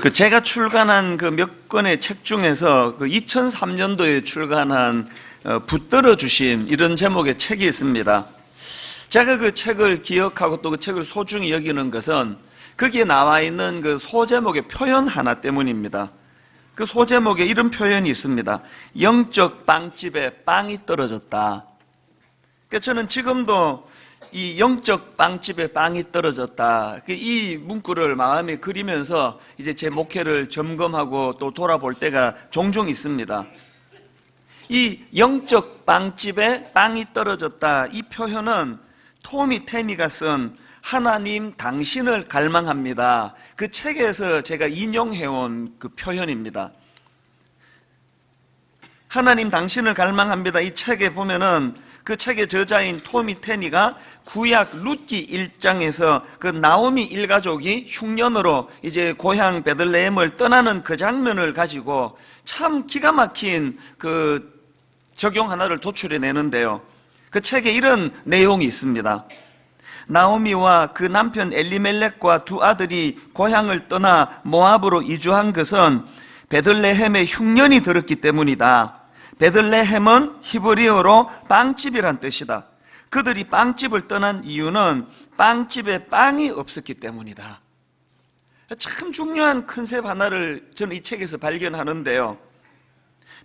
제가 출간한 그 몇 권의 책 중에서 2003년도에 출간한 붙들어 주심, 이런 제목의 책이 있습니다. 제가 그 책을 기억하고 또 그 책을 소중히 여기는 것은 거기에 나와 있는 그 소제목의 표현 하나 때문입니다. 그 소제목에 이런 표현이 있습니다. 영적 빵집에 빵이 떨어졌다. 그러니까 저는 지금도 이 영적 빵집에 빵이 떨어졌다, 이 문구를 마음에 그리면서 이제 제 목회를 점검하고 또 돌아볼 때가 종종 있습니다. 이 영적 빵집에 빵이 떨어졌다, 이 표현은 토미 테니가 쓴 하나님 당신을 갈망합니다, 그 책에서 제가 인용해온 그 표현입니다. 하나님 당신을 갈망합니다, 이 책에 보면은 그 책의 저자인 토미 테니가 구약 룻기 1장에서 그 나오미 일가족이 흉년으로 이제 고향 베들레헴을 떠나는 그 장면을 가지고 참 기가 막힌 그 적용 하나를 도출해 내는데요. 그 책에 이런 내용이 있습니다. 나오미와 그 남편 엘리멜렉과 두 아들이 고향을 떠나 모압으로 이주한 것은 베들레헴에 흉년이 들었기 때문이다. 베들레헴은 히브리어로 빵집이란 뜻이다. 그들이 빵집을 떠난 이유는 빵집에 빵이 없었기 때문이다. 참 중요한 컨셉 하나를 저는 이 책에서 발견하는데요.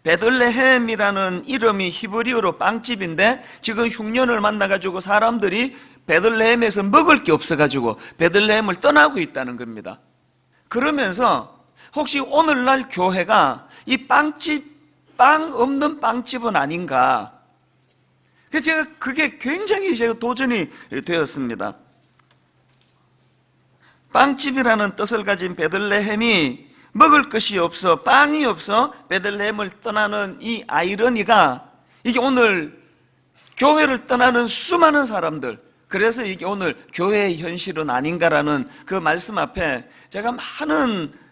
베들레헴이라는 이름이 히브리어로 빵집인데 지금 흉년을 만나가지고 사람들이 베들레헴에서 먹을 게 없어가지고 베들레헴을 떠나고 있다는 겁니다. 그러면서 혹시 오늘날 교회가 이 빵 없는 빵집은 아닌가? 그래서 그게 굉장히 제가 도전이 되었습니다. 빵집이라는 뜻을 가진 베들레헴이 먹을 것이 없어, 빵이 없어 베들레헴을 떠나는 이 아이러니가, 이게 오늘 교회를 떠나는 수많은 사람들, 그래서 이게 오늘 교회의 현실은 아닌가라는 그 말씀 앞에 제가 많은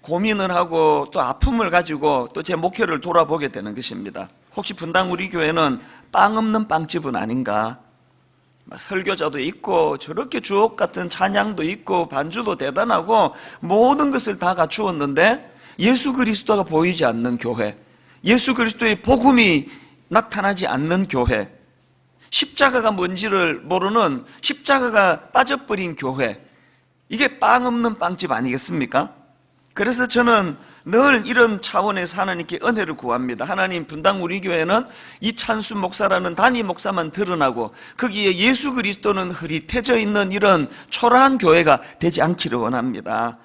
고민을 하고 또 아픔을 가지고 또 제 목회를 돌아보게 되는 것입니다. 혹시 분당 우리 교회는 빵 없는 빵집은 아닌가? 설교자도 있고 저렇게 주옥 같은 찬양도 있고 반주도 대단하고 모든 것을 다 갖추었는데 예수 그리스도가 보이지 않는 교회, 예수 그리스도의 복음이 나타나지 않는 교회, 십자가가 뭔지를 모르는 십자가가 빠져버린 교회, 이게 빵 없는 빵집 아니겠습니까? 그래서 저는 늘 이런 차원에서 하나님께 은혜를 구합니다. 하나님, 분당 우리 교회는 이찬수 목사라는 단임 목사만 드러나고 거기에 예수 그리스도는 흐릿해져 있는 이런 초라한 교회가 되지 않기를 원합니다.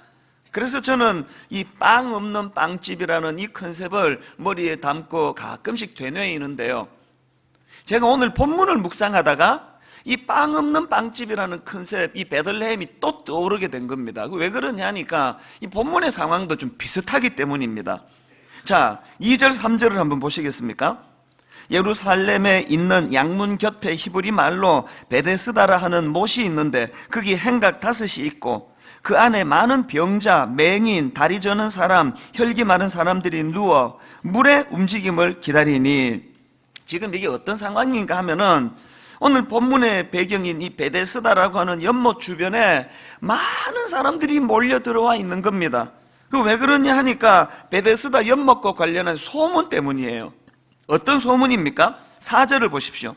그래서 저는 이 빵 없는 빵집이라는 이 컨셉을 머리에 담고 가끔씩 되뇌이는데요. 제가 오늘 본문을 묵상하다가 이 빵 없는 빵집이라는 컨셉, 이 베들레헴이 또 떠오르게 된 겁니다. 왜 그러냐 하니까 이 본문의 상황도 좀 비슷하기 때문입니다. 자, 2절 3절을 한번 보시겠습니까? 예루살렘에 있는 양문 곁에 히브리 말로 베데스다라 하는 못이 있는데 거기 행각 5이 있고 그 안에 많은 병자, 맹인, 다리 저는 사람, 혈기 많은 사람들이 누워 물의 움직임을 기다리니, 지금 이게 어떤 상황인가 하면은 오늘 본문의 배경인 이 베데스다라고 하는 연못 주변에 많은 사람들이 몰려 들어와 있는 겁니다. 그 왜 그러냐 하니까 베데스다 연못과 관련한 소문 때문이에요. 어떤 소문입니까? 4절을 보십시오.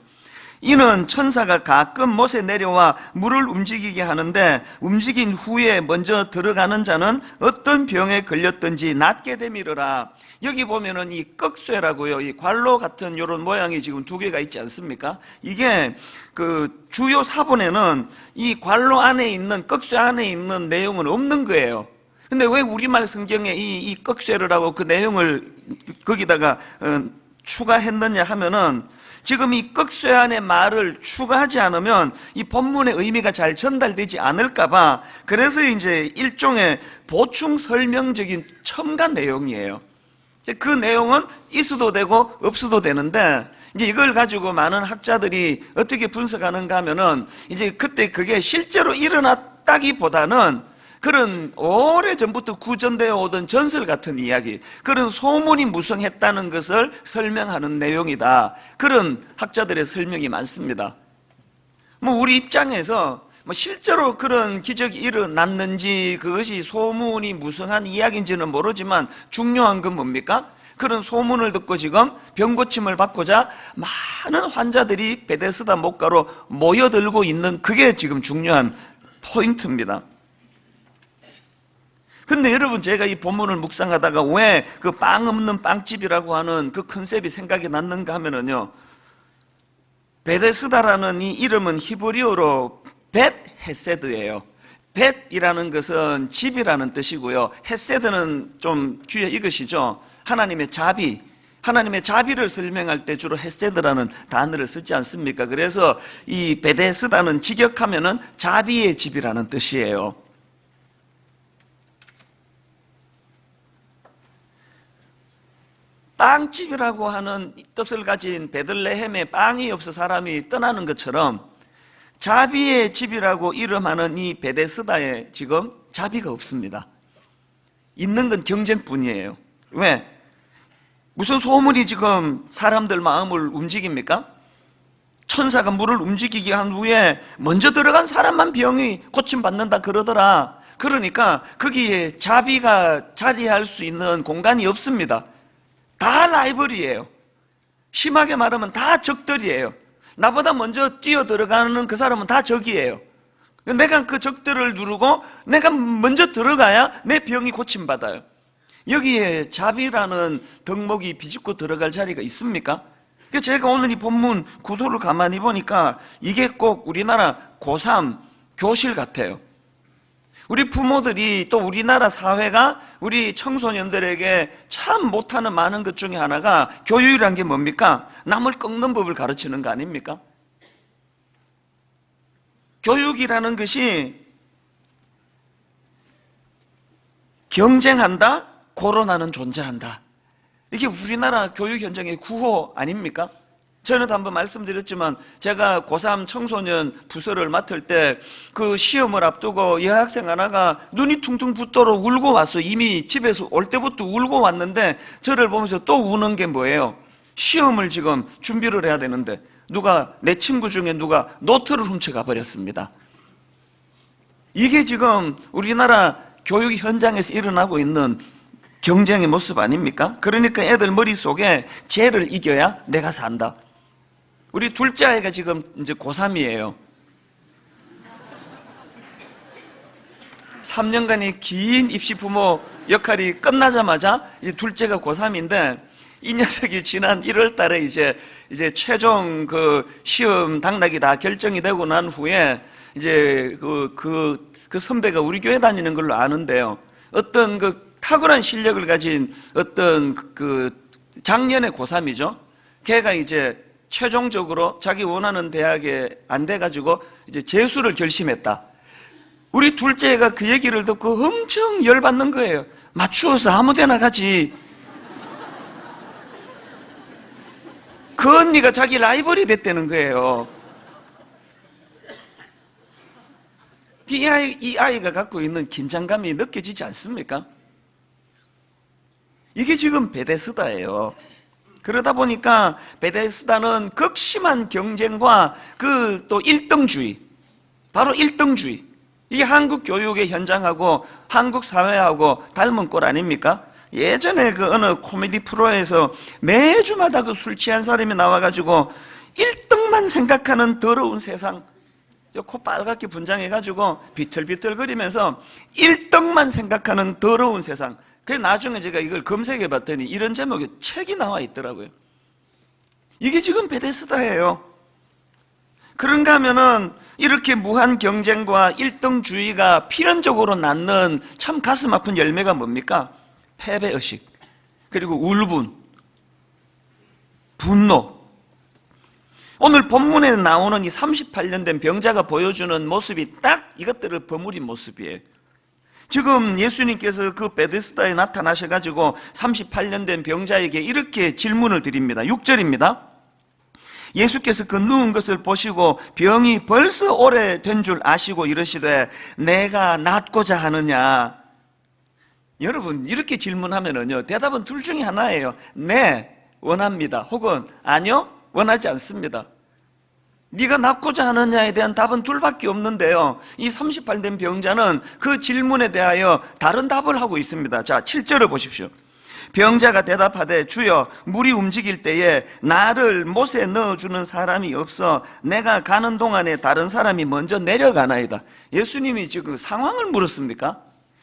이는 천사가 가끔 못에 내려와 물을 움직이게 하는데 움직인 후에 먼저 들어가는 자는 어떤 병에 걸렸든지 낫게 되미르라. 여기 보면은 이 꺽쇠라고요, 이 관로 같은 이런 모양이 지금 2개가 있지 않습니까? 이게 그 주요 사본에는 이 관로 안에 있는, 꺽쇠 안에 있는 내용은 없는 거예요. 근데 왜 우리말 성경에 이 꺽쇠를 그 내용을 거기다가 추가했느냐 하면은, 지금 이 꺽쇠 안에 말을 추가하지 않으면 이 본문의 의미가 잘 전달되지 않을까봐, 그래서 이제 일종의 보충 설명적인 첨가 내용이에요. 그 내용은 있어도 되고 없어도 되는데, 이제 이걸 가지고 많은 학자들이 어떻게 분석하는가 하면은, 이제 그때 그게 실제로 일어났다기보다는 그런 오래전부터 구전되어 오던 전설 같은 이야기, 그런 소문이 무성했다는 것을 설명하는 내용이다, 그런 학자들의 설명이 많습니다. 우리 입장에서 뭐 실제로 그런 기적이 일어났는지 그것이 소문이 무성한 이야기인지는 모르지만 중요한 건 뭡니까? 그런 소문을 듣고 지금 병고침을 받고자 많은 환자들이 베데스다 목가로 모여들고 있는, 그게 지금 중요한 포인트입니다. 근데 여러분, 제가 이 본문을 묵상하다가 왜 그 빵 없는 빵집이라고 하는 그 컨셉이 생각이 났는가 하면은요, 베데스다라는 이 이름은 히브리어로 벳 헤세드예요. 벳이라는 것은 집이라는 뜻이고요, 헤세드는 좀 귀에 익으시죠? 하나님의 자비, 하나님의 자비를 설명할 때 주로 헤세드라는 단어를 쓰지 않습니까? 그래서 이 베데스다는 직역하면은 자비의 집이라는 뜻이에요. 빵집이라고 하는 뜻을 가진 베들레헴에 빵이 없어 사람이 떠나는 것처럼 자비의 집이라고 이름하는 이 베데스다에 지금 자비가 없습니다. 있는 건 경쟁뿐이에요. 왜? 무슨 소문이 지금 사람들 마음을 움직입니까? 천사가 물을 움직이게 한 후에 먼저 들어간 사람만 병이 고침받는다 그러더라. 그러니까 거기에 자비가 자리할 수 있는 공간이 없습니다. 다 라이벌이에요. 심하게 말하면 다 적들이에요. 나보다 먼저 뛰어 들어가는 그 사람은 다 적이에요. 내가 그 적들을 누르고 내가 먼저 들어가야 내 병이 고침받아요. 여기에 자비라는 덕목이 비집고 들어갈 자리가 있습니까? 제가 오늘 이 본문 구도를 가만히 보니까 이게 꼭 우리나라 고3 교실 같아요. 우리 부모들이, 또 우리나라 사회가 우리 청소년들에게 참 못하는 많은 것 중에 하나가 교육이란 게 뭡니까? 남을 꺾는 법을 가르치는 거 아닙니까? 교육이라는 것이 경쟁한다, 고론하는 존재한다. 이게 우리나라 교육 현장의 구호 아닙니까? 저는 한번 말씀드렸지만 제가 고3 청소년 부서를 맡을 때 그 시험을 앞두고 여학생 하나가 눈이 퉁퉁 붓도록 울고 왔어. 이미 집에서 올 때부터 울고 왔는데 저를 보면서 또 우는 게 뭐예요? 시험을 지금 준비를 해야 되는데 내 친구 중에 누가 노트를 훔쳐가 버렸습니다. 이게 지금 우리나라 교육 현장에서 일어나고 있는 경쟁의 모습 아닙니까? 그러니까 애들 머릿속에 쟤를 이겨야 내가 산다. 우리 둘째 아이가 지금 이제 고3이에요. 3년간의 긴 입시 부모 역할이 끝나자마자 이제 둘째가 고3인데 이 녀석이 지난 1월 달에 이제 최종 그 시험 당락이 다 결정이 되고 난 후에 이제 그 선배가 우리 교회 다니는 걸로 아는데요. 어떤 그 탁월한 실력을 가진 어떤 그 작년에 고3이죠. 걔가 이제 최종적으로 자기 원하는 대학에 안 돼가지고 이제 재수를 결심했다. 우리 둘째가 그 얘기를 듣고 엄청 열받는 거예요. 맞추어서 아무 데나 가지. 그 언니가 자기 라이벌이 됐다는 거예요. 이 아이가 갖고 있는 긴장감이 느껴지지 않습니까? 이게 지금 베데스다예요. 그러다 보니까 베데스다는 극심한 경쟁과 그 또 1등주의, 바로 1등주의. 이게 한국 교육의 현장하고 한국 사회하고 닮은 꼴 아닙니까? 예전에 그 어느 코미디 프로에서 매주마다 그 술 취한 사람이 나와가지고 1등만 생각하는 더러운 세상, 코 빨갛게 분장해가지고 비틀비틀거리면서 1등만 생각하는 더러운 세상. 그 나중에 제가 이걸 검색해 봤더니 이런 제목의 책이 나와 있더라고요. 이게 지금 베데스다예요. 그런가 하면은 이렇게 무한 경쟁과 1등주의가 필연적으로 낳는 참 가슴 아픈 열매가 뭡니까? 패배의식, 그리고 울분, 분노. 오늘 본문에 나오는 이 38년 된 병자가 보여주는 모습이 딱 이것들을 버무린 모습이에요. 지금 예수님께서 그 베데스다에 나타나셔가지고 38년 된 병자에게 이렇게 질문을 드립니다. 6절입니다. 예수께서 그 누운 것을 보시고 병이 벌써 오래된 줄 아시고 이러시되 내가 낫고자 하느냐. 여러분, 이렇게 질문하면은요, 대답은 둘 중에 하나예요. 네, 원합니다. 혹은 아니요, 원하지 않습니다. 네가 낫고자 하느냐에 대한 답은 둘밖에 없는데요, 이 38된 병자는 그 질문에 대하여 다른 답을 하고 있습니다. 자, 7절을 보십시오. 병자가 대답하되 주여, 물이 움직일 때에 나를 못에 넣어주는 사람이 없어 내가 가는 동안에 다른 사람이 먼저 내려가나이다. 예수님이 지금 상황을 물었습니까?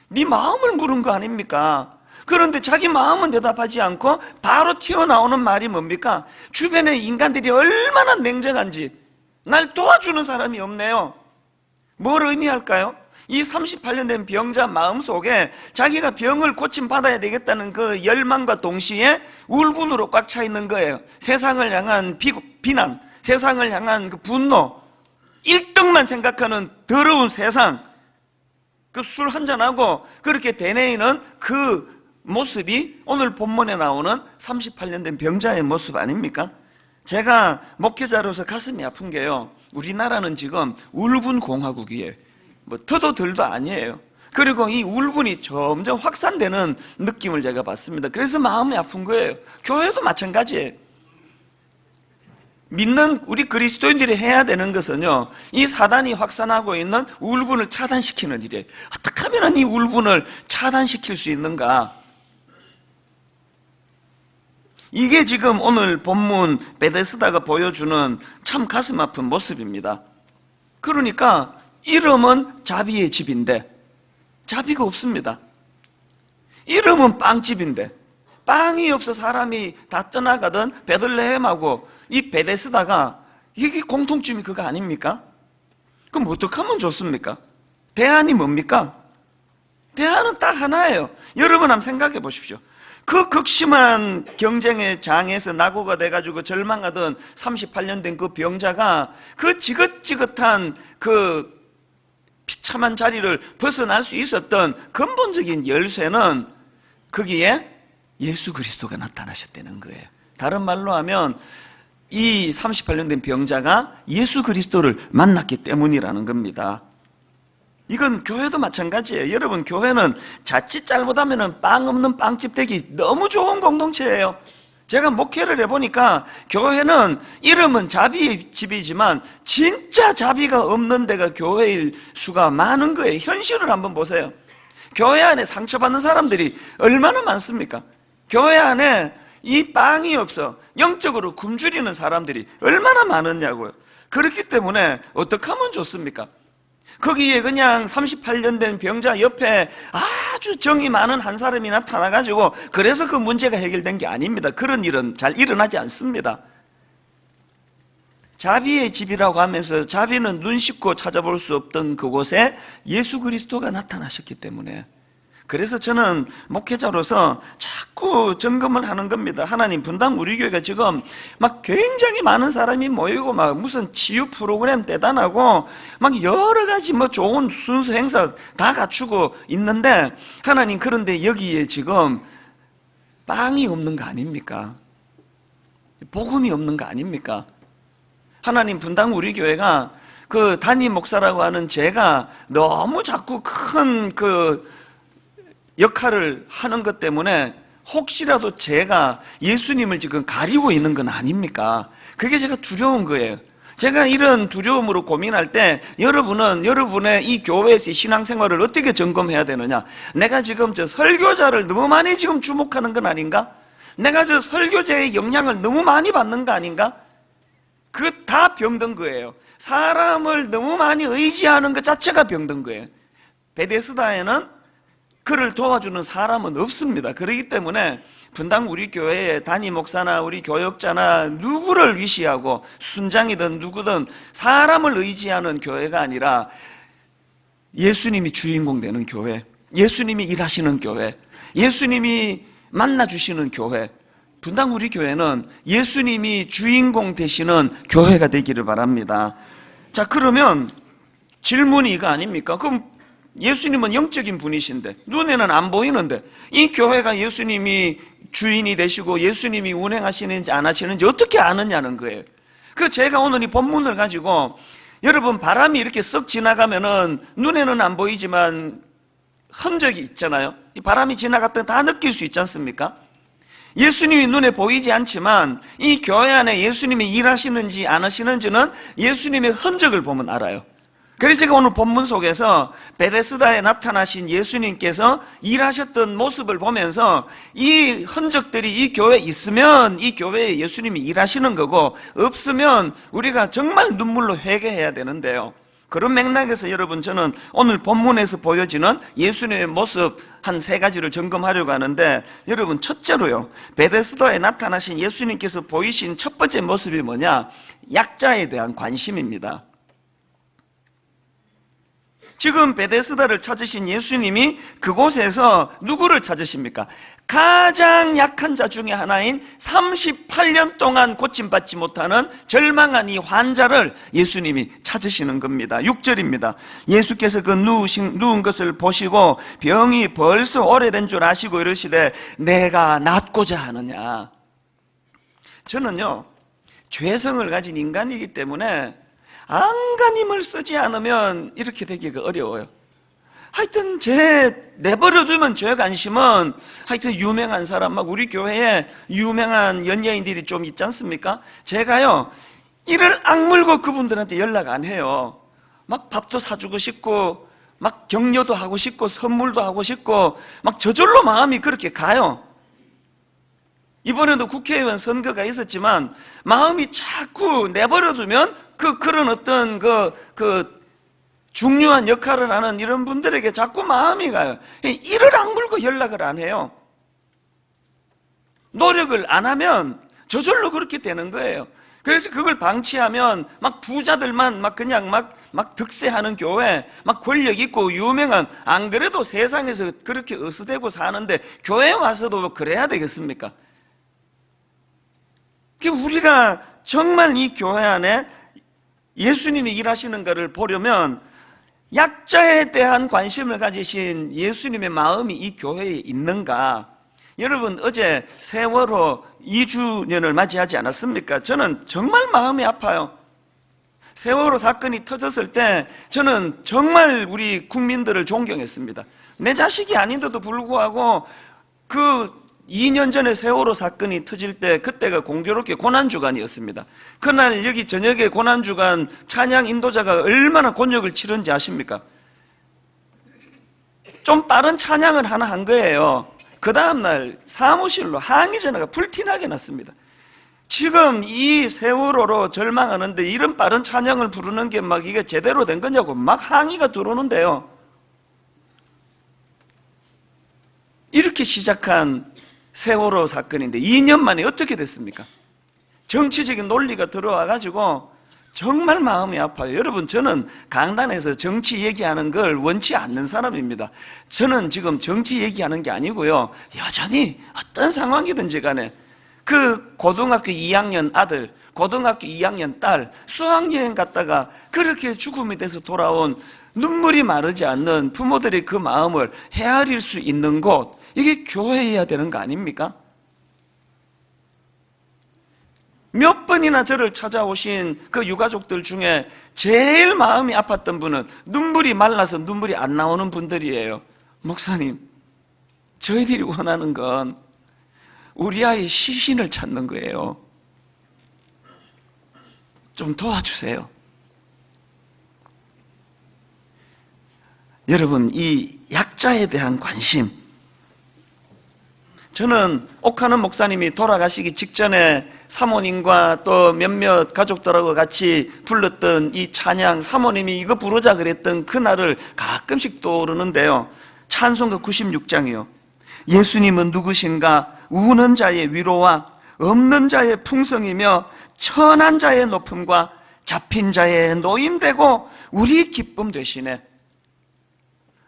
네 마음을 물은 거 아닙니까? 그런데 자기 마음은 대답하지 않고 바로 튀어나오는 말이 뭡니까? 주변에 인간들이 얼마나 냉정한지, 날 도와주는 사람이 없네요. 뭘 의미할까요? 이 38년 된 병자 마음속에 자기가 병을 고침받아야 되겠다는 그 열망과 동시에 울분으로 꽉 차 있는 거예요. 세상을 향한 비난, 세상을 향한 그 분노, 1등만 생각하는 더러운 세상, 그 술 한잔하고 그렇게 되뇌이는 그 모습이 오늘 본문에 나오는 38년 된 병자의 모습 아닙니까? 제가 목회자로서 가슴이 아픈 게요, 우리나라는 지금 울분 공화국이에요. 뭐 터도 덜도 아니에요. 그리고 이 울분이 점점 확산되는 느낌을 제가 받습니다. 그래서 마음이 아픈 거예요. 교회도 마찬가지예요. 믿는 우리 그리스도인들이 해야 되는 것은요, 이 사단이 확산하고 있는 울분을 차단시키는 일이에요. 어떻게 하면 이 울분을 차단시킬 수 있는가? 이게 지금 오늘 본문 베데스다가 보여주는 참 가슴 아픈 모습입니다. 그러니까 이름은 자비의 집인데 자비가 없습니다. 이름은 빵집인데 빵이 없어 사람이 다 떠나가던 베들레헴하고 이 베데스다가 이게 공통점이 그거 아닙니까? 그럼 어떻게 하면 좋습니까? 대안이 뭡니까? 대안은 딱 하나예요. 여러분 한번 생각해 보십시오. 그 극심한 경쟁의 장에서 낙오가 돼가지고 절망하던 38년 된 그 병자가 그 지긋지긋한 그 비참한 자리를 벗어날 수 있었던 근본적인 열쇠는 거기에 예수 그리스도가 나타나셨다는 거예요. 다른 말로 하면 이 38년 된 병자가 예수 그리스도를 만났기 때문이라는 겁니다. 이건 교회도 마찬가지예요. 여러분, 교회는 자칫 잘못하면 빵 없는 빵집 되기 너무 좋은 공동체예요. 제가 목회를 해보니까 교회는 이름은 자비의 집이지만 진짜 자비가 없는 데가 교회일 수가 많은 거예요. 현실을 한번 보세요. 교회 안에 상처받는 사람들이 얼마나 많습니까? 교회 안에 이 빵이 없어 영적으로 굶주리는 사람들이 얼마나 많으냐고요. 그렇기 때문에 어떻게 하면 좋습니까? 거기에 그냥 38년 된 병자 옆에 아주 정이 많은 한 사람이 나타나가지고 그래서 그 문제가 해결된 게 아닙니다. 그런 일은 잘 일어나지 않습니다. 자비의 집이라고 하면서 자비는 눈 씻고 찾아볼 수 없던 그곳에 예수 그리스도가 나타나셨기 때문에, 그래서 저는 목회자로서 자꾸 점검을 하는 겁니다. 하나님, 분당 우리 교회가 지금 막 굉장히 많은 사람이 모이고 막 무슨 치유 프로그램 대단하고 막 여러 가지 뭐 좋은 순수 행사 다 갖추고 있는데, 하나님, 그런데 여기에 지금 빵이 없는 거 아닙니까? 복음이 없는 거 아닙니까? 하나님, 분당 우리 교회가 그 담임 목사라고 하는 제가 너무 자꾸 큰 그 역할을 하는 것 때문에 혹시라도 제가 예수님을 지금 가리고 있는 건 아닙니까? 그게 제가 두려운 거예요. 제가 이런 두려움으로 고민할 때 여러분은 여러분의 이 교회에서의 신앙생활을 어떻게 점검해야 되느냐? 내가 지금 저 설교자를 너무 많이 지금 주목하는 건 아닌가? 내가 저 설교자의 영향을 너무 많이 받는 거 아닌가? 그 다 병든 거예요. 사람을 너무 많이 의지하는 것 자체가 병든 거예요. 베데스다에는 그를 도와주는 사람은 없습니다. 그렇기 때문에 분당 우리 교회에 담임 목사나 우리 교역자나 누구를 위시하고 순장이든 누구든 사람을 의지하는 교회가 아니라 예수님이 주인공 되는 교회, 예수님이 일하시는 교회, 예수님이 만나주시는 교회, 분당 우리 교회는 예수님이 주인공 되시는 교회가 되기를 바랍니다. 자, 그러면 질문이 이거 아닙니까? 그럼 예수님은 영적인 분이신데 눈에는 안 보이는데 이 교회가 예수님이 주인이 되시고 예수님이 운행하시는지 안 하시는지 어떻게 아느냐는 거예요. 그 제가 오늘 이 본문을 가지고, 여러분, 바람이 이렇게 썩 지나가면은 눈에는 안 보이지만 흔적이 있잖아요. 이 바람이 지나갔다 다 느낄 수 있지 않습니까? 예수님이 눈에 보이지 않지만 이 교회 안에 예수님이 일하시는지 안 하시는지는 예수님의 흔적을 보면 알아요. 그래서 제가 오늘 본문 속에서 베데스다에 나타나신 예수님께서 일하셨던 모습을 보면서 이 흔적들이 이 교회에 있으면 이 교회에 예수님이 일하시는 거고, 없으면 우리가 정말 눈물로 회개해야 되는데요. 그런 맥락에서 여러분, 저는 오늘 본문에서 보여지는 예수님의 모습 한 3가지를 점검하려고 하는데, 여러분, 첫째로요, 베데스다에 나타나신 예수님께서 보이신 첫 번째 모습이 뭐냐? 약자에 대한 관심입니다. 지금 베데스다를 찾으신 예수님이 그곳에서 누구를 찾으십니까? 가장 약한 자 중에 하나인 38년 동안 고침받지 못하는 절망한 이 환자를 예수님이 찾으시는 겁니다. 6절입니다. 예수께서 그 누운 것을 보시고 병이 벌써 오래된 줄 아시고 이러시되 내가 낫고자 하느냐. 저는요, 죄성을 가진 인간이기 때문에 안간힘을 쓰지 않으면 이렇게 되기가 어려워요. 하여튼 내버려두면 죄 관심은, 하여튼 유명한 사람, 막 우리 교회에 유명한 연예인들이 좀 있지 않습니까? 제가요, 이를 악물고 그분들한테 연락 안 해요. 막 밥도 사주고 싶고, 막 격려도 하고 싶고, 선물도 하고 싶고, 막 저절로 마음이 그렇게 가요. 이번에도 국회의원 선거가 있었지만 마음이 자꾸 내버려두면 그런 어떤 중요한 역할을 하는 이런 분들에게 자꾸 마음이 가요. 이를 악물고 연락을 안 해요. 노력을 안 하면 저절로 그렇게 되는 거예요. 그래서 그걸 방치하면 막 부자들만 그냥 득세하는 교회, 막 권력 있고 유명한, 안 그래도 세상에서 그렇게 어스대고 사는데 교회에 와서도 그래야 되겠습니까? 우리가 정말 이 교회 안에 예수님이 일하시는 것을 보려면 약자에 대한 관심을 가지신 예수님의 마음이 이 교회에 있는가? 여러분, 어제 세월호 2주년을 맞이하지 않았습니까? 저는 정말 마음이 아파요. 세월호 사건이 터졌을 때 저는 정말 우리 국민들을 존경했습니다. 내 자식이 아닌데도 불구하고 2년 전에 세월호 사건이 터질 때, 그때가 공교롭게 고난주간이었습니다. 그날 여기 저녁에 고난주간 찬양 인도자가 얼마나 곤욕을 치른지 아십니까? 좀 빠른 찬양을 하나 한 거예요. 그 다음날 사무실로 항의 전화가 불티나게 났습니다. 지금 이 세월호로 절망하는데 이런 빠른 찬양을 부르는 게 이게 제대로 된 거냐고 막 항의가 들어오는데요. 이렇게 시작한 세월호 사건인데 2년 만에 어떻게 됐습니까? 정치적인 논리가 들어와가지고 정말 마음이 아파요. 여러분, 저는 강단에서 정치 얘기하는 걸 원치 않는 사람입니다. 저는 지금 정치 얘기하는 게 아니고요, 여전히 어떤 상황이든지 간에 고등학교 2학년 아들, 고등학교 2학년 딸 수학여행 갔다가 그렇게 죽음이 돼서 돌아온 눈물이 마르지 않는 부모들의 그 마음을 헤아릴 수 있는 곳, 이게 교회여야 되는 거 아닙니까? 몇 번이나 저를 찾아오신 그 유가족들 중에 제일 마음이 아팠던 분은 눈물이 말라서 눈물이 안 나오는 분들이에요. 목사님, 저희들이 원하는 건 우리 아이 시신을 찾는 거예요. 좀 도와주세요. 여러분, 이 약자에 대한 관심, 저는 옥하는 목사님이 돌아가시기 직전에 사모님과 또 몇몇 가족들하고 같이 불렀던 이 찬양, 사모님이 이거 부르자 그랬던 그날을 가끔씩 떠오르는데요. 찬송가 96장이요. 예수님은 누구신가? 우는 자의 위로와 없는 자의 풍성이며 천한 자의 높음과 잡힌 자의 노임되고 우리 기쁨 되시네.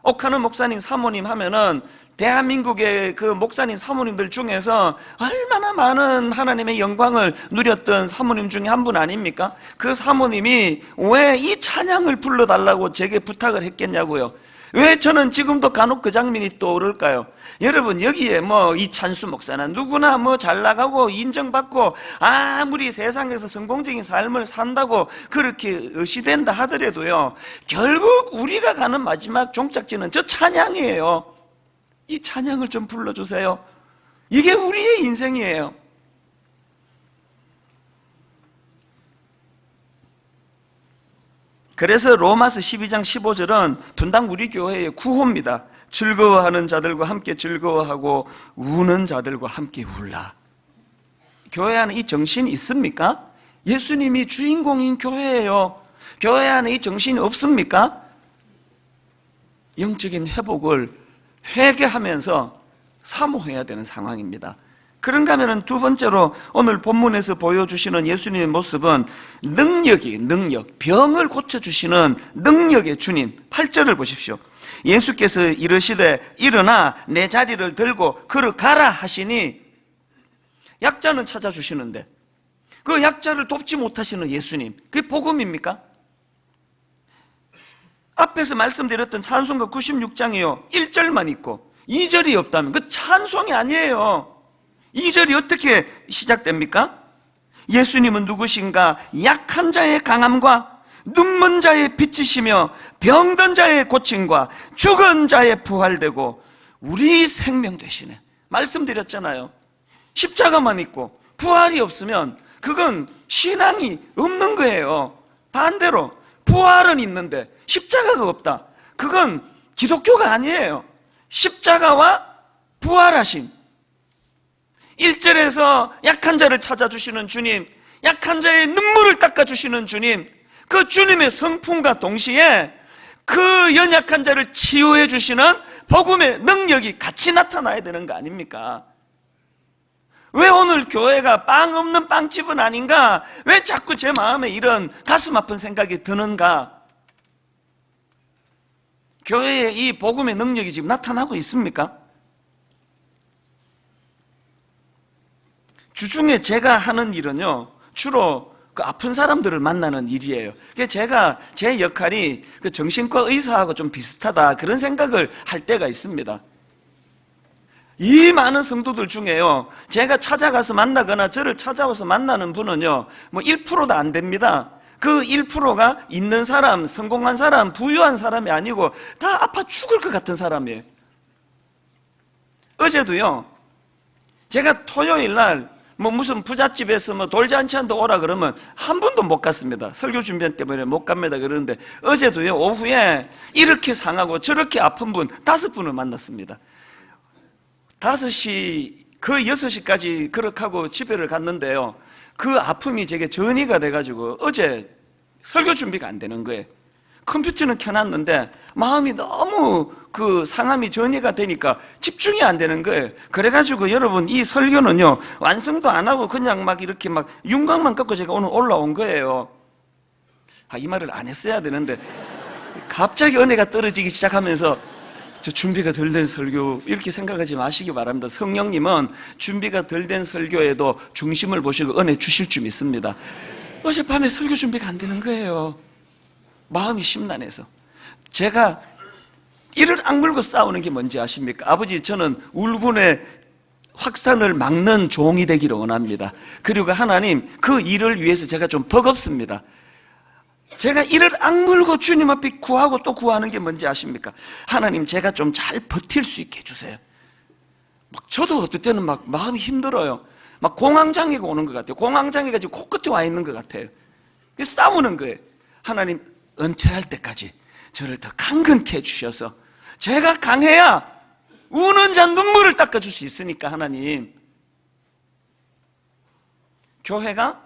옥하는 목사님 사모님 하면은 대한민국의 그 목사님 사모님들 중에서 얼마나 많은 하나님의 영광을 누렸던 사모님 중에 한 분 아닙니까? 그 사모님이 왜 이 찬양을 불러달라고 제게 부탁을 했겠냐고요. 왜 저는 지금도 간혹 그 장면이 떠오를까요? 여러분, 여기에 이찬수 목사나 누구나 잘 나가고 인정받고 아무리 세상에서 성공적인 삶을 산다고 그렇게 의시된다 하더라도요, 결국 우리가 가는 마지막 종착지는 저 찬양이에요. 이 찬양을 좀 불러주세요. 이게 우리의 인생이에요. 그래서 로마서 12장 15절은 분당 우리 교회의 구호입니다. 즐거워하는 자들과 함께 즐거워하고 우는 자들과 함께 울라. 교회 안에 이 정신이 있습니까? 예수님이 주인공인 교회예요. 교회 안에 이 정신이 없습니까? 영적인 회복을 회개하면서 사모해야 되는 상황입니다. 그런가 하면 두 번째로 오늘 본문에서 보여주시는 예수님의 모습은 능력, 병을 고쳐주시는 능력의 주님. 8절을 보십시오. 예수께서 이르시되 일어나 내 자리를 들고 걸어가라 하시니, 약자는 찾아주시는데 그 약자를 돕지 못하시는 예수님, 그게 복음입니까? 앞에서 말씀드렸던 찬송가 96장이요 1절만 있고 2절이 없다면 그 찬송이 아니에요. 2절이 어떻게 시작됩니까? 예수님은 누구신가? 약한 자의 강함과 눈먼 자의 빛이시며 병든 자의 고침과 죽은 자의 부활되고 우리 생명 되시네. 말씀드렸잖아요. 십자가만 있고 부활이 없으면 그건 신앙이 없는 거예요. 반대로 부활은 있는데 십자가가 없다, 그건 기독교가 아니에요. 십자가와 부활하심. 1절에서 약한 자를 찾아주시는 주님, 약한 자의 눈물을 닦아주시는 주님, 그 주님의 성품과 동시에 그 연약한 자를 치유해 주시는 복음의 능력이 같이 나타나야 되는 거 아닙니까? 왜 오늘 교회가 빵 없는 빵집은 아닌가? 왜 자꾸 제 마음에 이런 가슴 아픈 생각이 드는가? 교회에 이 복음의 능력이 지금 나타나고 있습니까? 주중에 제가 하는 일은요, 주로 그 아픈 사람들을 만나는 일이에요. 제가 제 역할이 그 정신과 의사하고 좀 비슷하다, 그런 생각을 할 때가 있습니다. 이 많은 성도들 중에요, 제가 찾아가서 만나거나 저를 찾아와서 만나는 분은요, 뭐 1%도 안 됩니다. 그 1%가 있는 사람, 성공한 사람, 부유한 사람이 아니고 다 아파 죽을 것 같은 사람이에요. 어제도요, 제가 토요일 날 뭐 무슨 부잣집에서 뭐 돌잔치한테 오라 그러면 한 번도 못 갔습니다. 설교 준비 때문에 못 갑니다. 그러는데 어제도요, 오후에 이렇게 상하고 저렇게 아픈 분 5분을 만났습니다. 5시, 그 6시까지 그렇게 하고 집에를 갔는데요, 그 아픔이 제게 전이가 돼가지고 어제 설교 준비가 안 되는 거예요. 컴퓨터는 켜놨는데 마음이 너무 그 상함이 전이가 되니까 집중이 안 되는 거예요. 그래가지고 여러분, 이 설교는요, 완성도 안 하고 그냥 막 이렇게 막 윤곽만 꺾고 제가 오늘 올라온 거예요. 이 말을 안 했어야 되는데 갑자기 은혜가 떨어지기 시작하면서 저 준비가 덜 된 설교, 이렇게 생각하지 마시기 바랍니다. 성령님은 준비가 덜 된 설교에도 중심을 보시고 은혜 주실 줄 믿습니다. 어젯밤에 설교 준비가 안 되는 거예요. 마음이 심란해서. 제가 이를 악물고 싸우는 게 뭔지 아십니까? 아버지, 저는 울분의 확산을 막는 종이 되기를 원합니다. 그리고 하나님, 그 일을 위해서 제가 좀 버겁습니다. 제가 이를 악물고 주님 앞에 구하고 또 구하는 게 뭔지 아십니까? 하나님, 제가 좀 잘 버틸 수 있게 해주세요. 막 저도 어떨 때는 막 마음이 힘들어요. 막 공황장애가 오는 것 같아요. 공황장애가 지금 코끝에 와 있는 것 같아요. 그래서 싸우는 거예요. 하나님, 은퇴할 때까지 저를 더 강건케 해주셔서 제가 강해야 우는 자 눈물을 닦아줄 수 있으니까, 하나님. 교회가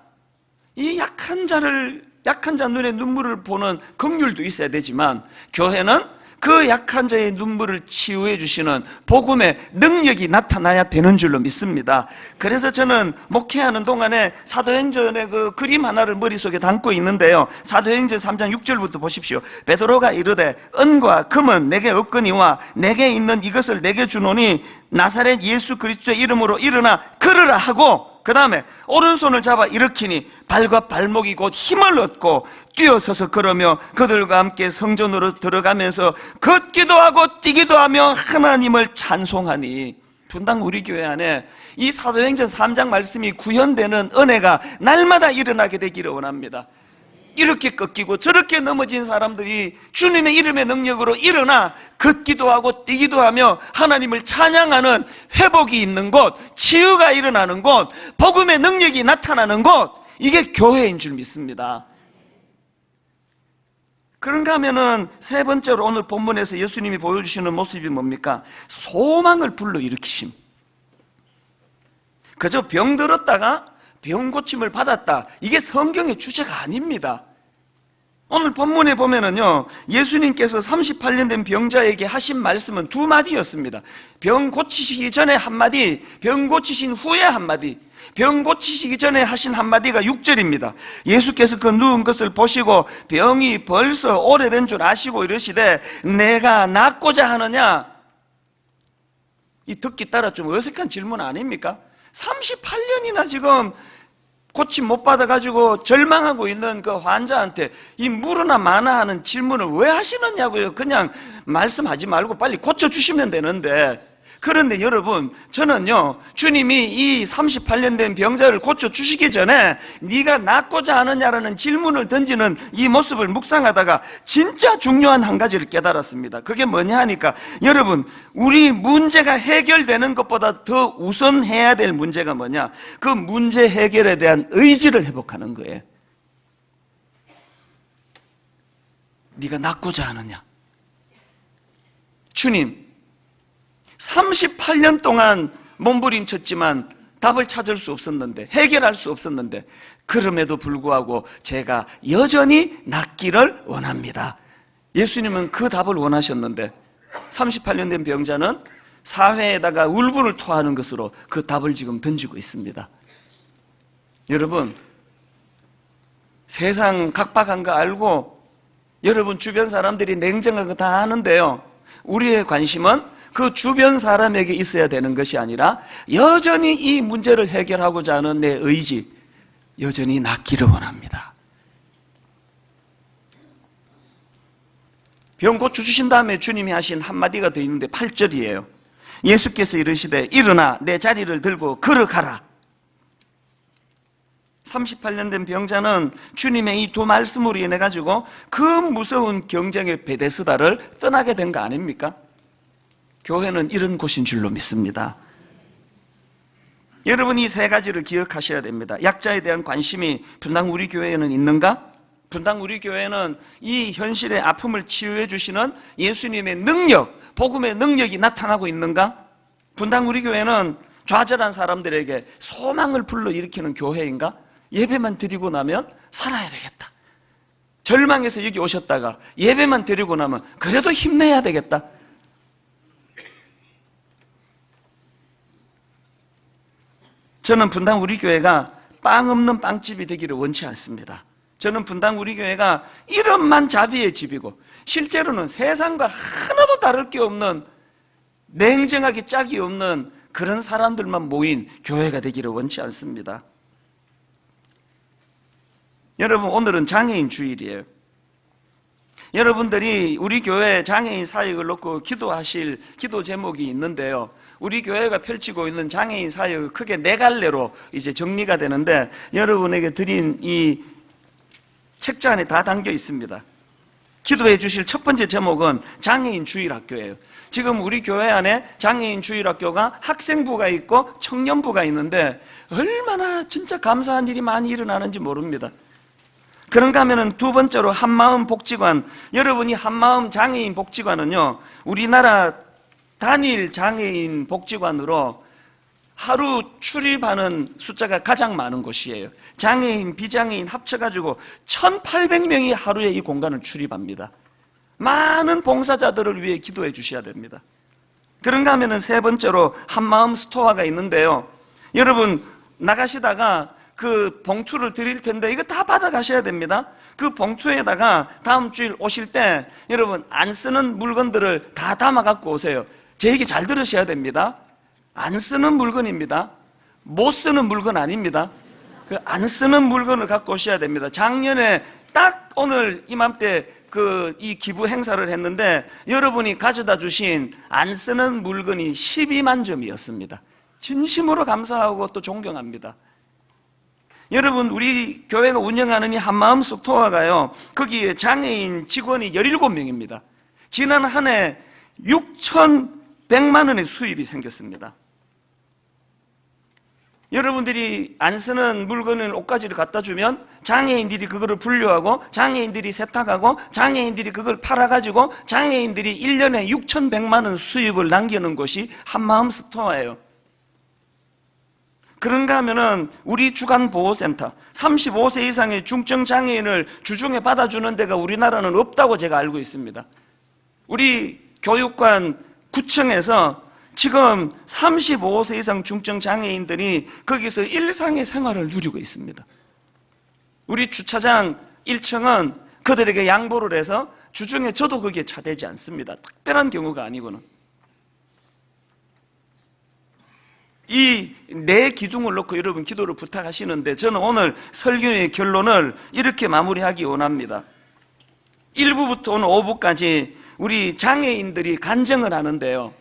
이 약한 자 눈에 눈물을 보는 긍휼도 있어야 되지만, 교회는 그 약한 자의 눈물을 치유해 주시는 복음의 능력이 나타나야 되는 줄로 믿습니다. 그래서 저는 목회하는 동안에 사도행전의 그 그림 하나를 머릿속에 담고 있는데요, 사도행전 3장 6절부터 보십시오. 베드로가 이르되 은과 금은 내게 없거니와 내게 있는 이것을 내게 주노니 나사렛 예수 그리스도의 이름으로 일어나 걸으라 하고, 그 다음에 오른손을 잡아 일으키니 발과 발목이 곧 힘을 얻고 뛰어서서 걸으며 그들과 함께 성전으로 들어가면서 걷기도 하고 뛰기도 하며 하나님을 찬송하니. 분당 우리 교회 안에 이 사도행전 3장 말씀이 구현되는 은혜가 날마다 일어나게 되기를 원합니다. 이렇게 꺾이고 저렇게 넘어진 사람들이 주님의 이름의 능력으로 일어나 걷기도 하고 뛰기도 하며 하나님을 찬양하는 회복이 있는 곳, 치유가 일어나는 곳, 복음의 능력이 나타나는 곳, 이게 교회인 줄 믿습니다. 그런가 하면은 세 번째로 오늘 본문에서 예수님이 보여주시는 모습이 뭡니까? 소망을 불러일으키심. 그저 병들었다가 병 고침을 받았다, 이게 성경의 주제가 아닙니다. 오늘 본문에 보면은요, 예수님께서 38년 된 병자에게 하신 말씀은 두 마디였습니다. 병 고치시기 전에 한마디, 병 고치신 후에 한마디. 병 고치시기 전에 하신 한마디가 6절입니다. 예수께서 그 누운 것을 보시고 병이 벌써 오래된 줄 아시고 이러시되 내가 낫고자 하느냐? 이 듣기 따라 좀 어색한 질문 아닙니까? 38년이나 지금 고침 못 받아가지고 절망하고 있는 그 환자한테 이 물으나 마나 하는 질문을 왜 하시느냐고요. 그냥 말씀하지 말고 빨리 고쳐주시면 되는데. 그런데 여러분, 저는요, 주님이 이 38년 된 병자를 고쳐주시기 전에 네가 낫고자 하느냐라는 질문을 던지는 이 모습을 묵상하다가 진짜 중요한 한 가지를 깨달았습니다. 그게 뭐냐 하니까, 여러분, 우리 문제가 해결되는 것보다 더 우선해야 될 문제가 뭐냐? 그 문제 해결에 대한 의지를 회복하는 거예요. 네가 낫고자 하느냐? 주님, 38년 동안 몸부림쳤지만 답을 찾을 수 없었는데, 해결할 수 없었는데, 그럼에도 불구하고 제가 여전히 낫기를 원합니다. 예수님은 그 답을 원하셨는데 38년 된 병자는 사회에다가 울분을 토하는 것으로 그 답을 지금 던지고 있습니다. 여러분, 세상 각박한 거 알고 여러분 주변 사람들이 냉정한 거 다 아는데요, 우리의 관심은 그 주변 사람에게 있어야 되는 것이 아니라 여전히 이 문제를 해결하고자 하는 내 의지, 여전히 낫기를 원합니다. 병 고쳐주신 다음에 주님이 하신 한마디가 더 있는데 8절이에요. 예수께서 이르시되 일어나 내 자리를 들고 걸어가라. 38년 된 병자는 주님의 이 두 말씀으로 인해 가지고 그 무서운 경쟁의 베데스다를 떠나게 된 거 아닙니까? 교회는 이런 곳인 줄로 믿습니다. 여러분, 이 세 가지를 기억하셔야 됩니다. 약자에 대한 관심이 분당 우리 교회에는 있는가? 분당 우리 교회는 이 현실의 아픔을 치유해 주시는 예수님의 능력, 복음의 능력이 나타나고 있는가? 분당 우리 교회는 좌절한 사람들에게 소망을 불러일으키는 교회인가? 예배만 드리고 나면 살아야 되겠다. 절망해서 여기 오셨다가 예배만 드리고 나면 그래도 힘내야 되겠다. 저는 분당 우리 교회가 빵 없는 빵집이 되기를 원치 않습니다. 저는 분당 우리 교회가 이름만 자비의 집이고 실제로는 세상과 하나도 다를 게 없는, 냉정하게 짝이 없는 그런 사람들만 모인 교회가 되기를 원치 않습니다. 여러분, 오늘은 장애인 주일이에요. 여러분들이 우리 교회 장애인 사역을 놓고 기도하실 기도 제목이 있는데요, 우리 교회가 펼치고 있는 장애인 사역이 크게 네 갈래로 이제 정리가 되는데, 여러분에게 드린 이 책자 안에 다 담겨 있습니다. 기도해 주실 첫 번째 제목은 장애인 주일학교예요. 지금 우리 교회 안에 장애인 주일학교가 학생부가 있고 청년부가 있는데 얼마나 진짜 감사한 일이 많이 일어나는지 모릅니다. 그런가 하면은 두 번째로 한마음 복지관. 여러분이 한마음 장애인 복지관은요, 우리나라 단일 장애인 복지관으로 하루 출입하는 숫자가 가장 많은 곳이에요. 장애인, 비장애인 합쳐가지고 1,800명이 하루에 이 공간을 출입합니다. 많은 봉사자들을 위해 기도해 주셔야 됩니다. 그런가 하면은 세 번째로 한마음 스토어가 있는데요, 여러분 나가시다가 그 봉투를 드릴 텐데 이거 다 받아가셔야 됩니다. 그 봉투에다가 다음 주일 오실 때 여러분 안 쓰는 물건들을 다 담아 갖고 오세요. 제 얘기 잘 들으셔야 됩니다. 안 쓰는 물건입니다. 못 쓰는 물건 아닙니다. 그 안 쓰는 물건을 갖고 오셔야 됩니다. 작년에 딱 오늘 이맘때 이 기부 행사를 했는데 여러분이 가져다 주신 안 쓰는 물건이 12만 점이었습니다. 진심으로 감사하고 또 존경합니다. 여러분, 우리 교회가 운영하는 이 한마음 속토화가요, 거기에 장애인 직원이 17명입니다. 지난 한 해 6,100만 원의 수입이 생겼습니다. 여러분들이 안 쓰는 물건을, 옷가지를 갖다 주면 장애인들이 그거를 분류하고, 장애인들이 세탁하고, 장애인들이 그걸 팔아가지고 장애인들이 1년에 6,100만 원 수입을 남기는 곳이 한마음 스토어예요. 그런가 하면은 우리 주간보호센터, 35세 이상의 중증장애인을 주중에 받아주는 데가 우리나라는 없다고 제가 알고 있습니다. 우리 교육관 구청에서 지금 35세 이상 중증장애인들이 거기서 일상의 생활을 누리고 있습니다. 우리 주차장 1층은 그들에게 양보를 해서 주중에 저도 거기에 차대지 않습니다. 특별한 경우가 아니고는. 이 네 기둥을 놓고 여러분 기도를 부탁하시는데, 저는 오늘 설교의 결론을 이렇게 마무리하기 원합니다. 1부부터 오늘 5부까지 우리 장애인들이 간증을 하는데요,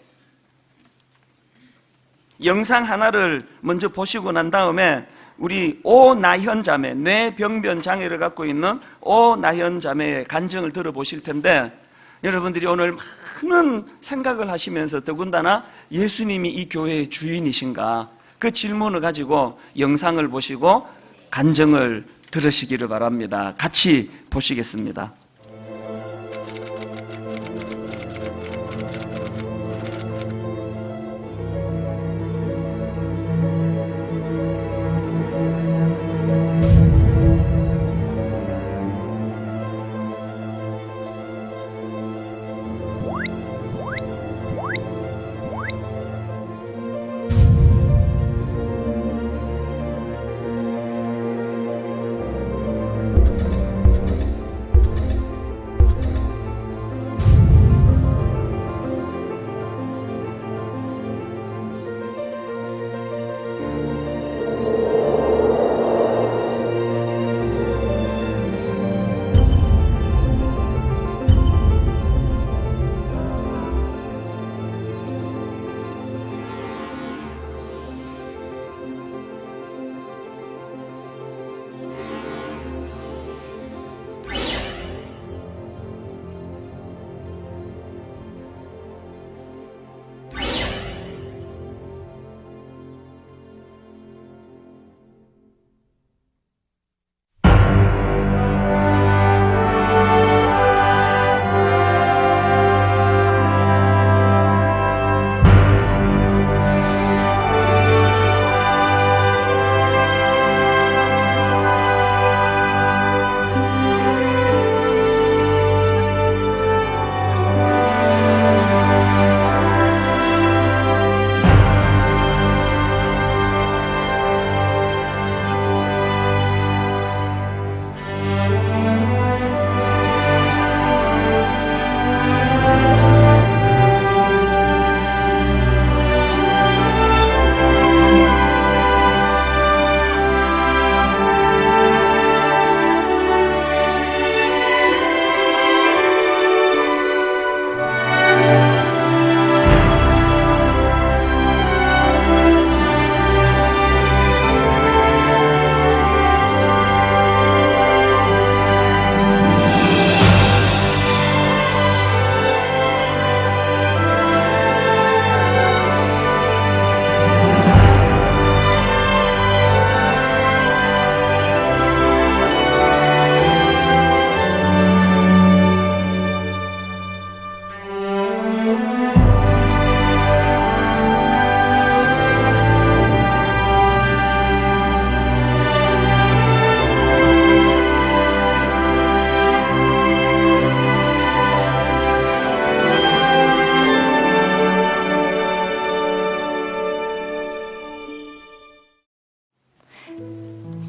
영상 하나를 먼저 보시고 난 다음에 우리 오나현 자매, 뇌병변 장애를 갖고 있는 오나현 자매의 간증을 들어보실 텐데, 여러분들이 오늘 많은 생각을 하시면서 더군다나 예수님이 이 교회의 주인이신가, 그 질문을 가지고 영상을 보시고 간증을 들으시기를 바랍니다. 같이 보시겠습니다.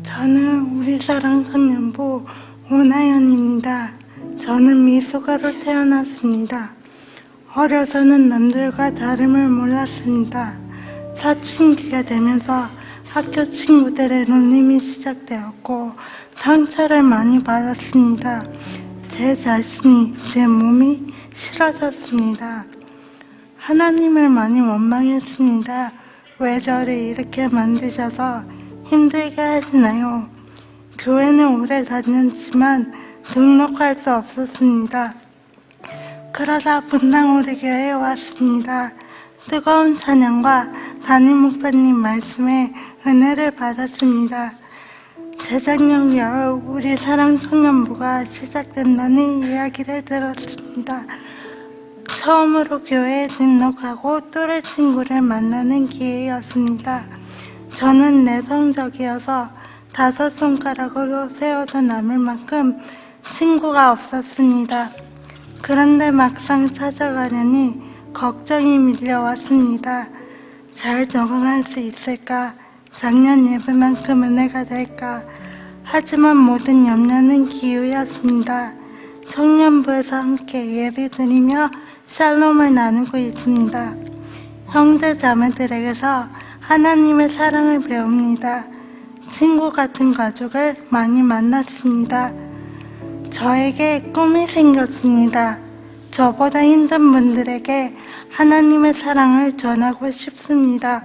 저는 우리사랑 청년부 오나연입니다. 저는 미숙아로 태어났습니다. 어려서는 남들과 다름을 몰랐습니다. 사춘기가 되면서 학교 친구들의 놀림이 시작되었고 상처를 많이 받았습니다. 제 자신이, 제 몸이 싫어졌습니다. 하나님을 많이 원망했습니다. 왜 저를 이렇게 만드셔서 힘들게 하시나요? 교회는 오래 다녔지만 등록할 수 없었습니다. 그러다 분당 우리 교회에 왔습니다. 뜨거운 찬양과 담임 목사님 말씀에 은혜를 받았습니다. 재작년 겨울 우리 사랑 청년부가 시작된다는 이야기를 들었습니다. 처음으로 교회에 등록하고 또래 친구를 만나는 기회였습니다. 저는 내성적이어서 5손가락으로 세어도 남을 만큼 친구가 없었습니다. 그런데 막상 찾아가려니 걱정이 밀려왔습니다. 잘 적응할 수 있을까? 작년 예배만큼 은혜가 될까? 하지만 모든 염려는 기우였습니다. 청년부에서 함께 예배드리며 샬롬을 나누고 있습니다. 형제 자매들에게서 하나님의 사랑을 배웁니다. 친구 같은 가족을 많이 만났습니다. 저에게 꿈이 생겼습니다. 저보다 힘든 분들에게 하나님의 사랑을 전하고 싶습니다.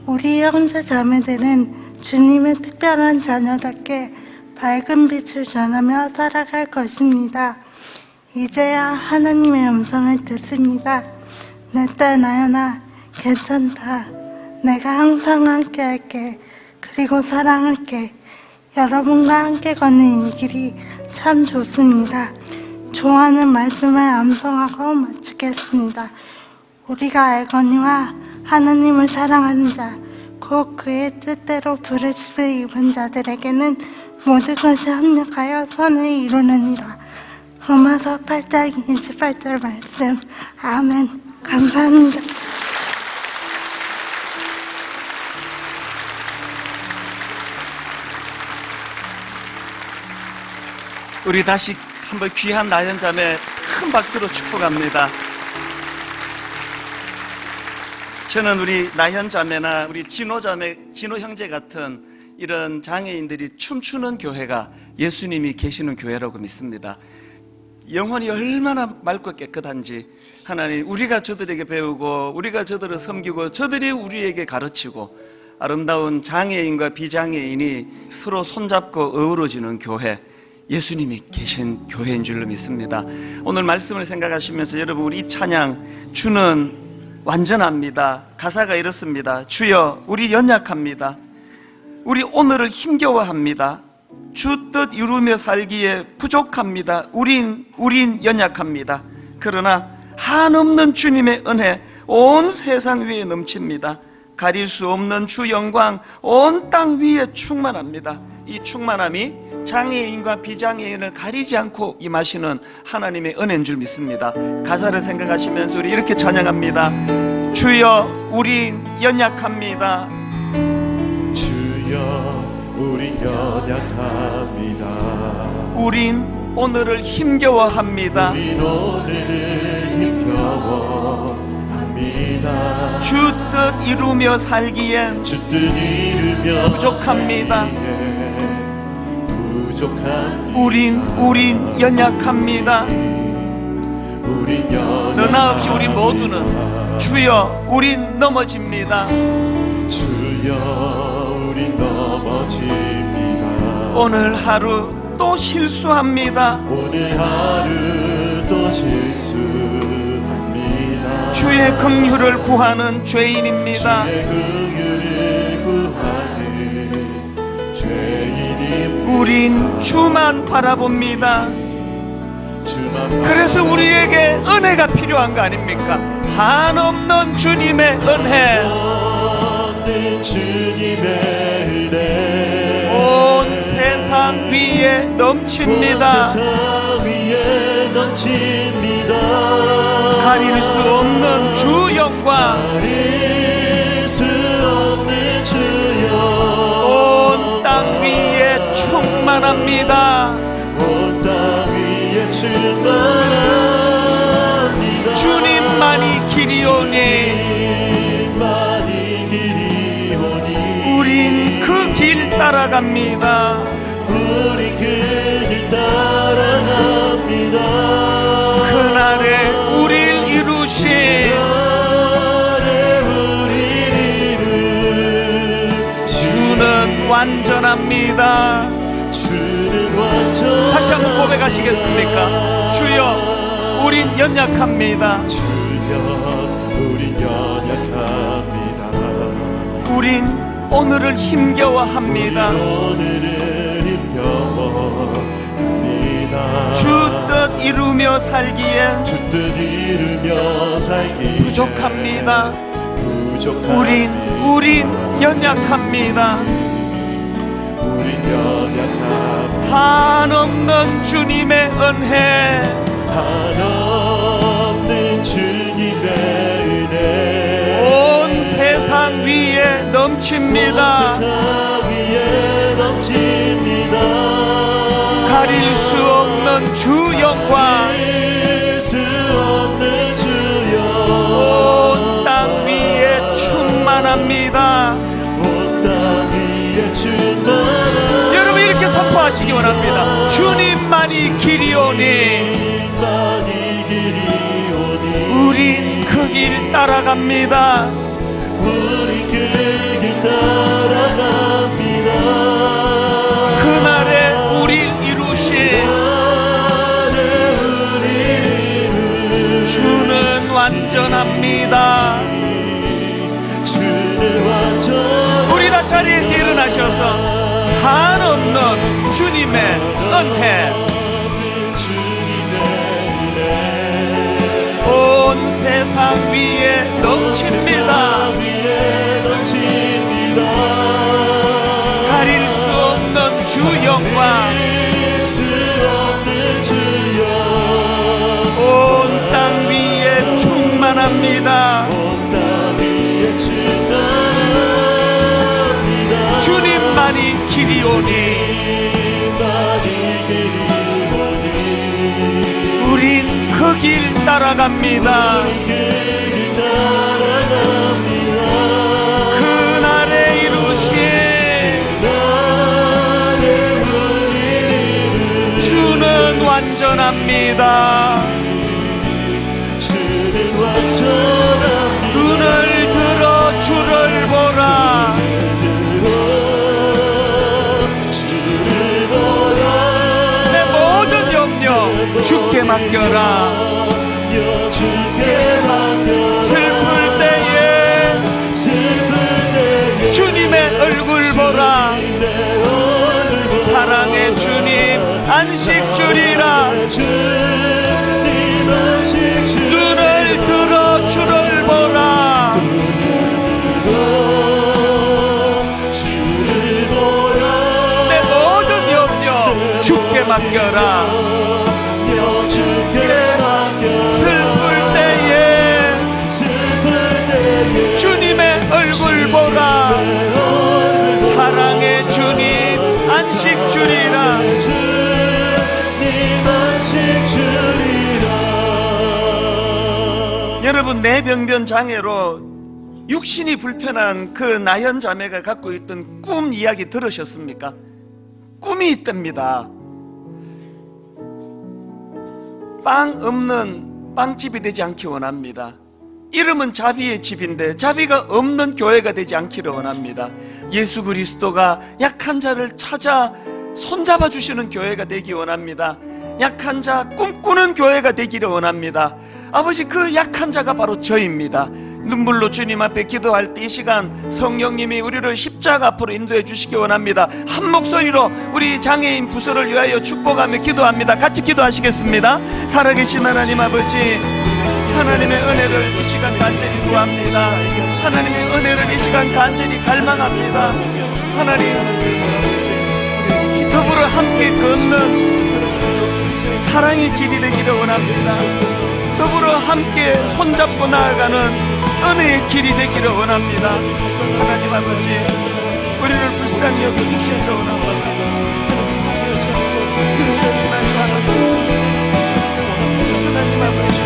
우리 형제 자매들은 주님의 특별한 자녀답게 밝은 빛을 전하며 살아갈 것입니다. 이제야 하나님의 음성을 듣습니다. 내 딸 나연아, 괜찮다. 내가 항상 함께 할게. 그리고 사랑할게. 여러분과 함께 걷는 이 길이 참 좋습니다. 좋아하는 말씀을 암송하고 마치겠습니다. 우리가 알거니와 하나님을 사랑하는 자, 곧 그의 뜻대로 부르심을 입은 자들에게는 모든 것이 합력하여 선을 이루느니라. 로마서 8장 28절 말씀. 아멘. 감사합니다. 우리 다시 한번 귀한 나연자매 큰 박수로 축복합니다. 저는 우리 나연자매나 우리 진호자매, 진호 형제 같은 이런 장애인들이 춤추는 교회가 예수님이 계시는 교회라고 믿습니다. 영혼이 얼마나 맑고 깨끗한지 하나님, 우리가 저들에게 배우고 우리가 저들을 섬기고 저들이 우리에게 가르치고 아름다운 장애인과 비장애인이 서로 손잡고 어우러지는 교회, 예수님이 계신 교회인 줄로 믿습니다. 오늘 말씀을 생각하시면서 여러분, 우리 이 찬양, 주는 완전합니다. 가사가 이렇습니다. 주여, 우리 연약합니다. 우리 오늘을 힘겨워합니다. 주 뜻 이루며 살기에 부족합니다. 우린 연약합니다. 그러나 한없는 주님의 은혜 온 세상 위에 넘칩니다. 가릴 수 없는 주 영광 온 땅 위에 충만합니다. 이 충만함이 장애인과 비장애인을 가리지 않고 임하시는 하나님의 은혜인 줄 믿습니다. 가사를 생각하시면서 우리 이렇게 찬양합니다. 주여, 우린 연약합니다. 주여, 우린 연약합니다. 우린 오늘을 힘겨워합니다. 우린 오늘을 힘겨워합니다. 주 뜻 이루며 살기엔 주 뜻 이루며 부족합니다. 부족합니다. 우린 연약합니다. 우린 연약합니다. 너나 없이 우리 모두는 주여, 우린 넘어집니다. 주여, 우린 넘어집니다. 오늘 하루 또 실수합니다. 오늘 하루 또 실수합니다. 주의 긍휼을 구하는 죄인입니다. 주의 긍휼을 구하는 죄인입니다. 우린 주만 바라봅니다. 주만 그래서 우리에게 은혜가 필요한 거 아닙니까? 한없는 주님의 은혜, 없는 주님의 은혜 온 세상 위에 넘칩니다. 온 세상 위에 넘칩니다. 가릴 수 없는 주 영광, 가릴 수 없는 주 온 땅 위에 충만합니다. 온 땅 위에 충만합니다. 주님만이 길이오니 주님만이 길이오니 우린 그 길 따라갑니다. 우리 그 길 따라갑니다. 그날에 우릴 이루신 그날에 우리를 이룰 주는 완전합니다. 주는 완전 다시 한번 고백하시겠습니까? 주여, 우린 연약합니다. 주여 우린 연약합니다. 우린 오늘을 힘겨워합니다. 오늘을 힘겨워합니다. 주 뜻 이루며 살기엔 주 뜻 이루며 살기 부족합니다. 부족합니다. 우린 연약합니다. 우린 연약합니다. 한없는 주님의 은혜, 한없는 주님의 은혜 온 세상 위에 온 넘칩니다. 세상 위에 넘칩니다. 가릴 수 없는 주 영광, 가릴 수 없는 주 온 땅 위에 충만합니다. 온 땅 위에 충만한 여러분 이렇게 선포하시기 원합니다. 주님만이 길이오니 주님만이 길이오니 우린 그 길 따라갑니다. 우리 그 길 따라갑니다. 그날에 우릴 이루신 주는 완전합니다. 주는 완전 우리 다 자리에서 일어나셔서 한없는 주님의 은혜, 주님의 은혜 온 세상 위에 넘칩니다. 위에 넘칩니다. 가릴 수 없는 주 영광, 수 없는 주여 온 땅 위에 충만합니다. 온 땅 위에 충만합니다. 주님만이 길이오니 주님만이 길이오니 우린 그 길 따라갑니다. 그 길 따라갑니다. 그날에 이루신 나의 우리를 주는 완전합니다. 주는 완전합니다. 눈을 들어 주를 보라. 주를 보라. 내 모든 염려 주께 맡겨라. 주께 맡겨 슬플 때에 슬플 때에 주님의 얼굴 보라. 내 얼굴 사랑의 주님 안식 주리라. 주님 안식 주리라. 눈을 들어 주를 보라. 주를 보라. 내 모든 염려 주께 맡겨라. 주께 맡겨 슬플 때에 슬플 때에 주님의 얼굴 보라. 사랑의 주님 안식 주리라. 주님 안식 주리라. 여러분, 뇌병변 장애로 육신이 불편한 그 나현 자매가 갖고 있던 꿈 이야기 들으셨습니까? 꿈이 있답니다. 빵 없는 빵집이 되지 않기 원합니다. 이름은 자비의 집인데 자비가 없는 교회가 되지 않기를 원합니다. 예수 그리스도가 약한 자를 찾아 손잡아 주시는 교회가 되기 원합니다. 약한 자 꿈꾸는 교회가 되기를 원합니다. 아버지, 그 약한 자가 바로 저입니다. 눈물로 주님 앞에 기도할 때 이 시간 성령님이 우리를 십자가 앞으로 인도해 주시기 원합니다. 한 목소리로 우리 장애인 부서를 위하여 축복하며 기도합니다. 같이 기도하시겠습니다. 살아계신 하나님 아버지, 하나님의 은혜를 이 시간 간절히 구합니다. 하나님의 은혜를 이 시간 간절히 갈망합니다. 하나님, 더불어 함께 걷는 사랑의 길이 되기를 원합니다. 더불어 함께 손잡고 나아가는 은혜의 길이 되기를 원합니다. 하나님 아버지, 우리를 불쌍히 여겨주셔서 원합니다. 하나님 아버지, 하나님 아버지,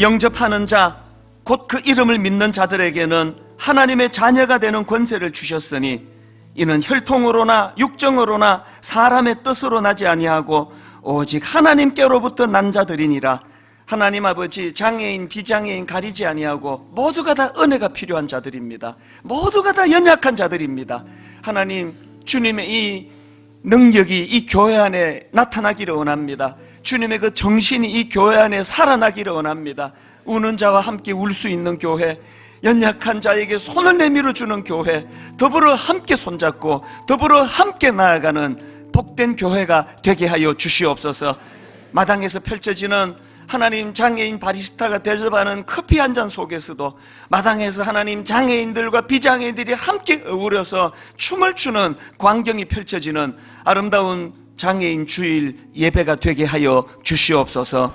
영접하는 자, 곧 그 이름을 믿는 자들에게는 하나님의 자녀가 되는 권세를 주셨으니 이는 혈통으로나 육정으로나 사람의 뜻으로 나지 아니하고 오직 하나님께로부터 난 자들이니라. 하나님 아버지, 장애인 비장애인 가리지 아니하고 모두가 다 은혜가 필요한 자들입니다. 모두가 다 연약한 자들입니다. 하나님, 주님의 이 능력이 이 교회 안에 나타나기를 원합니다. 주님의 그 정신이 이 교회 안에 살아나기를 원합니다. 우는 자와 함께 울 수 있는 교회, 연약한 자에게 손을 내밀어 주는 교회, 더불어 함께 손잡고 더불어 함께 나아가는 복된 교회가 되게 하여 주시옵소서. 마당에서 펼쳐지는 하나님, 장애인 바리스타가 대접하는 커피 한 잔 속에서도 마당에서 하나님, 장애인들과 비장애인들이 함께 어우러서 춤을 추는 광경이 펼쳐지는 아름다운 장애인 주일 예배가 되게 하여 주시옵소서.